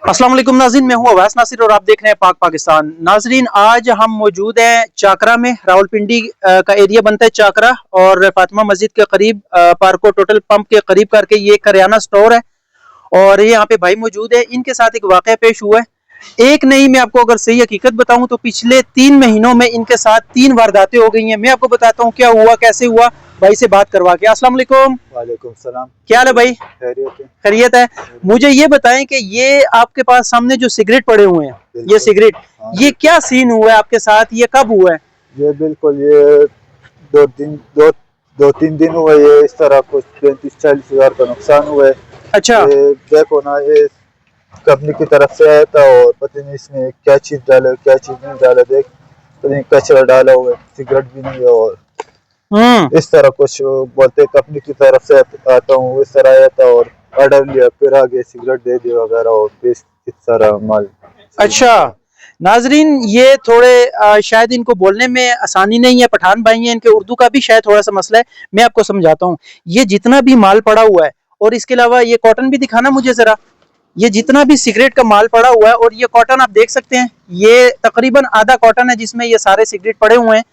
अस्सलाम वालेकुम नाज़रीन, मैं हूं अवैस नासिर और आप देख रहे हैं पाक पाकिस्तान। नाज़रीन, आज हम मौजूद हैं चाकरा में। रावलपिंडी का एरिया बनता है चाकरा और फातिमा मस्जिद के करीब पार्को टोटल पंप के करीब करके ये करियाना स्टोर है और ये यहाँ पे भाई मौजूद है। इनके साथ एक वाक़या पेश हुआ है। एक नहीं, मैं आपको अगर सही हकीकत बताऊं तो पिछले 3 महीनों में इनके साथ 3 वारदातें हो गई हैं। मैं आपको बताता हूँ क्या हुआ, कैसे हुआ, भाई से बात करवा के। अस्सलाम वालेकुम। वालेकुम सलाम। क्या हाल है भाई? खैरियत है। खैरियत है। मुझे ये बताएं कि ये आपके पास सामने जो सिगरेट पड़े हुए हैं, ये सिगरेट, हाँ, ये क्या सीन हुआ है आपके साथ, ये कब हुआ है? ये बिल्कुल ये दो तीन दिन हुए। ये इस तरह कुछ 35-40 हजार का नुकसान हुआ है। अच्छा। ये देखो ना, ये कंपनी की तरफ से आया था और पता नहीं इसमें क्या चीज डाला क्या चीज नहीं डाला। देख, पता नहीं कचरा डाला हुआ है, सिगरेट भी नहीं है और इस तरह कुछ बोलते कंपनी की तरफ से आता हूँ। इस तरह आया था और ऑर्डर लिया, फिर आगे सिगरेट दे दिया वगैरह और इस तरह माल। अच्छा नाजरीन, ये थोड़े शायद इनको बोलने में आसानी नहीं है, पठान भाई हैं, इनके उर्दू का भी शायद थोड़ा सा मसला है। मैं आपको समझाता हूँ। ये जितना भी माल पड़ा हुआ है और इसके अलावा ये कॉटन भी दिखाना मुझे जरा। ये जितना भी सिगरेट का माल पड़ा हुआ है और ये कॉटन आप देख सकते हैं, ये तकरीबन आधा कॉटन है जिसमें ये सारे सिगरेट पड़े हुए हैं।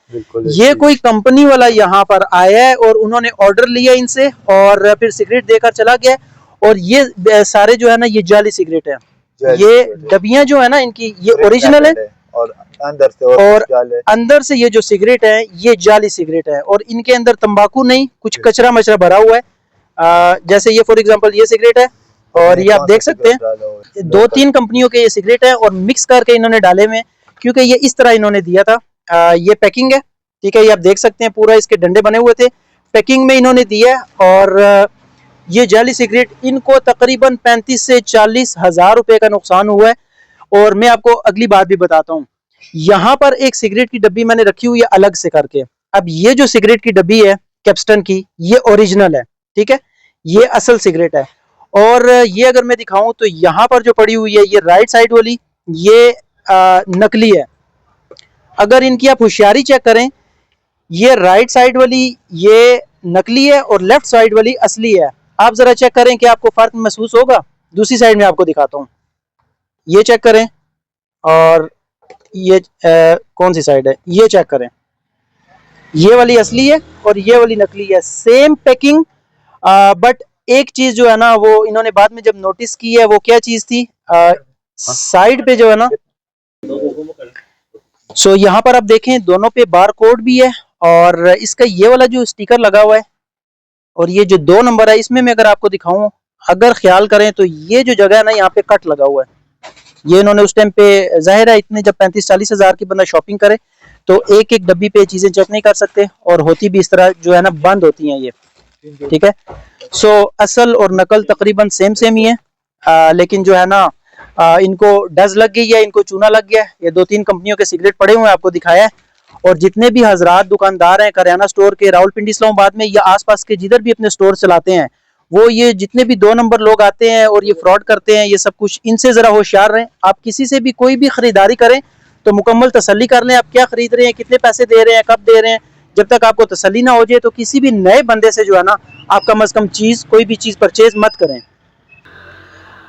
ये कोई कंपनी वाला यहाँ पर आया है और उन्होंने ऑर्डर लिया इनसे और फिर सिगरेट देकर चला गया। और ये सारे जो है ना, ये जाली सिगरेट है। ये डबियां जो है ना इनकी, ये ओरिजिनल है और अंदर से ये जो सिगरेट है ये जाली सिगरेट है और इनके अंदर तंबाकू नहीं, कुछ कचरा मचरा भरा हुआ है। जैसे ये फॉर एग्जांपल ये सिगरेट है और ये आप देख सकते हैं 2-3 कंपनियों के ये सिगरेट है और मिक्स करके इन्होंने डाले हुए, क्योंकि ये इस तरह इन्होंने दिया था। ये पैकिंग है, ठीक है, ये आप देख सकते हैं, पूरा इसके डंडे बने हुए थे, पैकिंग में इन्होंने दिया। और ये जाली सिगरेट इनको तकरीबन 35 से 40 हजार रुपए का नुकसान हुआ है। और मैं आपको अगली बात भी बताता हूँ। यहाँ पर एक सिगरेट की डब्बी मैंने रखी हुई है अलग से करके। अब ये जो सिगरेट की डब्बी है कैप्स्टन की, ये ओरिजिनल है, ठीक है, ये असल सिगरेट है। और ये अगर मैं दिखाऊं तो यहाँ पर जो पड़ी हुई है ये राइट साइड वाली, ये नकली है। अगर इनकी आप होशियारी चेक करें, ये राइट साइड वाली ये नकली है और लेफ्ट साइड वाली असली है। आप जरा चेक करें कि आपको फर्क महसूस होगा। दूसरी साइड में आपको दिखाता हूँ, ये चेक करें। और ये कौन सी साइड है, ये चेक करें, ये वाली असली है और ये वाली नकली है, सेम पैकिंग। बट एक चीज जो है ना, वो इन्होंने बाद में जब नोटिस की है, वो क्या चीज थी, साइड पे जो है ना, सो यहाँ पर आप देखें दोनों पे बार कोड भी है और इसका ये वाला जो स्टिकर लगा हुआ है और ये जो 2 नंबर है इसमें मैं अगर आपको दिखाऊं, अगर ख्याल करें तो ये जो जगह है ना, यहाँ पे कट लगा हुआ है। ये इन्होंने उस टाइम पे, जाहिर है इतने जब 35-40 हजार की बंदा शॉपिंग करे तो एक एक डब्बी पे चीजें चेक नहीं कर सकते और होती भी इस तरह जो है ना, बंद होती हैं ये, ठीक है। सो असल और नकल तकरीबन सेम सेम ही है। लेकिन जो है ना, इनको डज लग गई है, इनको चूना लग गया। ये 2-3 कंपनियों के सिगरेट पड़े हुए हैं, आपको दिखाया है। और जितने भी हजरात दुकानदार हैं करियाना स्टोर के रावलपिंडी इस्लामाबाद में या आसपास के जिधर भी अपने स्टोर चलाते हैं, वो ये जितने भी 2 नंबर लोग आते हैं और ये फ्रॉड करते हैं, ये सब कुछ, इनसे जरा होशियार रहें। आप किसी से भी कोई भी खरीदारी करें तो मुकम्मल तसल्ली कर लें, आप क्या खरीद रहे हैं, कितने पैसे दे रहे हैं, कब दे रहे हैं। जब तक आपको तसल्ली ना हो जाए तो किसी भी नए बंदे से जो है ना, आप कम अज कम कोई भी चीज परचेज मत करें।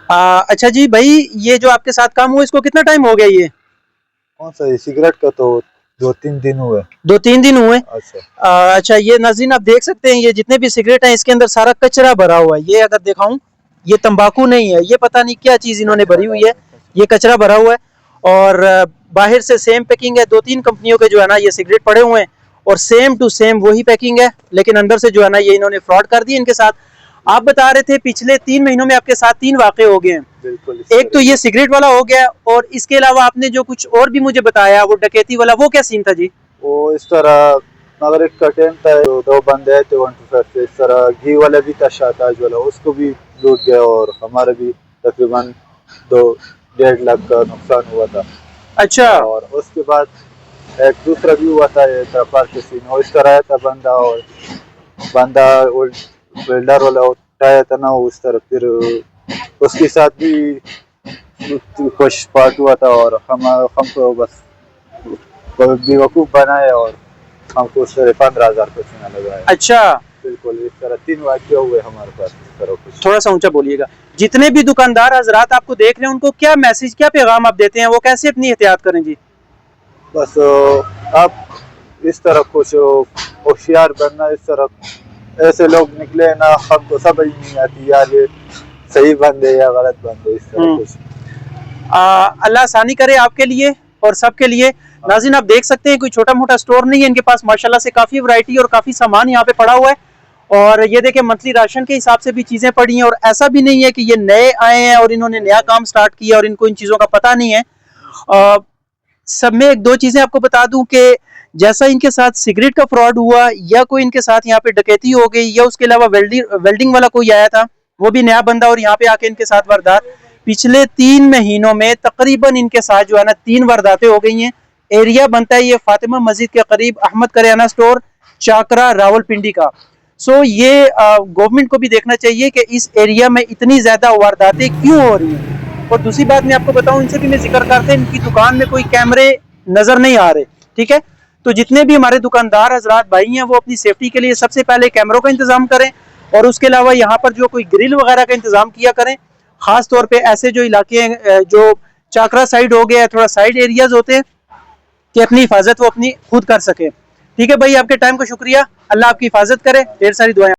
अच्छा जी भाई, ये जो आपके साथ काम हुआ इसको कितना टाइम हो गया? ये कौन सा, ये सिगरेट का तो 2-3 दिन हुए। 2-3 दिन हुए। अच्छा। अच्छा, ये नाज़रीन आप देख सकते हैं, ये जितने भी सिगरेट हैं इसके अंदर सारा कचरा भरा हुआ है। ये अगर दिखाऊं, ये तंबाकू नहीं है, ये पता नहीं क्या चीज इन्होंने भरी हुई है, ये कचरा भरा हुआ है। और बाहर से सेम पैकिंग है, 2-3 कंपनियों के जो है ना ये सिगरेट पड़े हुए हैं और सेम टू सेम वही पैकिंग है, लेकिन अंदर से जो है ना ये इन्होंने फ्रॉड कर दिया इनके साथ। आप बता रहे थे पिछले 3 महीनों में आपके साथ 3 वाक़े हो गए हैं। एक तो ये सिगरेट वाला हो गया और इसके अलावा आपने जो कुछ और भी मुझे बताया, वो डकैती वाला, वो क्या सीन था जी? वो इस तरह मगर एक टाइम था, 2 बंदे थे 125 से। इस तरह घी वाला भी था, शाताज वाला, उसको भी लूट गया और हमारा भी तकरीबन 2-1.5 लाख का नुकसान हुआ था। अच्छा। और उसके बाद एक दूसरा भी हुआ था, ये पार्क के सीन, और इस तरह आया था बंदा, और बंदा वेल्डर वाला उठाया था ना उस तरह, फिर उसके साथ भी कुछ पार्ट हुआ था और हमको बस बेवकूफ़ बनाया और हमको उससे 15,000 का चूना लगाया। अच्छा, बिल्कुल इस तरह 3 वाक्य हुए हमारे पास इस तरह कुछ। थोड़ा सा ऊंचा बोलिएगा। जितने भी दुकानदार हजरात आपको देख रहे हैं उनको क्या मैसेज, क्या पैगाम आप देते हैं, वो कैसे अपनी एहतियात करें जी? बस आप इस तरह कुछ होशियार बनना, इस तरह ऐसे लोग निकले ना, हमको समझ नहीं आती यार ये सही बंदे या गलत बंदे, इस तरह कुछ। अल्लाह आसानी करे आपके लिए और सबके लिए। नाज़रीन आप देख सकते हैं कोई छोटा मोटा स्टोर नहीं है, इनके पास माशाल्लाह से काफ़ी वैरायटी और काफ़ी सामान यहाँ पे पड़ा हुआ है। और ये देखें मंथली राशन के हिसाब से भी चीज़ें पड़ी हैं, और ऐसा भी नहीं है कि ये नए आए हैं और इन्होंने नया काम स्टार्ट किया और इनको इन चीज़ों का पता नहीं है। सब में एक दो चीज़ें आपको बता दूं कि जैसा इनके साथ सिगरेट का फ्रॉड हुआ, या कोई इनके साथ यहाँ पे डकैती हो गई, या उसके अलावा वेल्डिंग वाला कोई आया था, वो भी नया बंदा, और यहाँ पे आके इनके साथ वारदात, पिछले 3 महीनों में तकरीबन इनके साथ जो है ना 3 वारदातें हो गई हैं। एरिया बनता है ये फातिमा मस्जिद के करीब, अहमद करियाना स्टोर, चाकरा, रावलपिंडी का। सो ये गवर्नमेंट को भी देखना चाहिए कि इस एरिया में इतनी ज्यादा वारदातें क्यों हो रही हैं। और दूसरी बात मैं आपको बताऊं, इनसे भी मैं जिक्र करते, इनकी दुकान में कोई कैमरे नजर नहीं आ रहे, ठीक है। तो जितने भी हमारे दुकानदार हजरात भाई हैं वो अपनी सेफ्टी के लिए सबसे पहले कैमरों का इंतजाम करें, और उसके अलावा यहाँ पर जो कोई ग्रिल वगैरह का इंतजाम किया करें। खास तौर पे ऐसे जो इलाके हैं, जो चाकरा साइड हो गया, थोड़ा साइड एरियाज होते हैं, कि अपनी हिफाजत वो अपनी खुद कर सके। ठीक है भाई, आपके टाइम का शुक्रिया, अल्लाह आपकी हिफाजत करे, ढेर सारी दुआएं।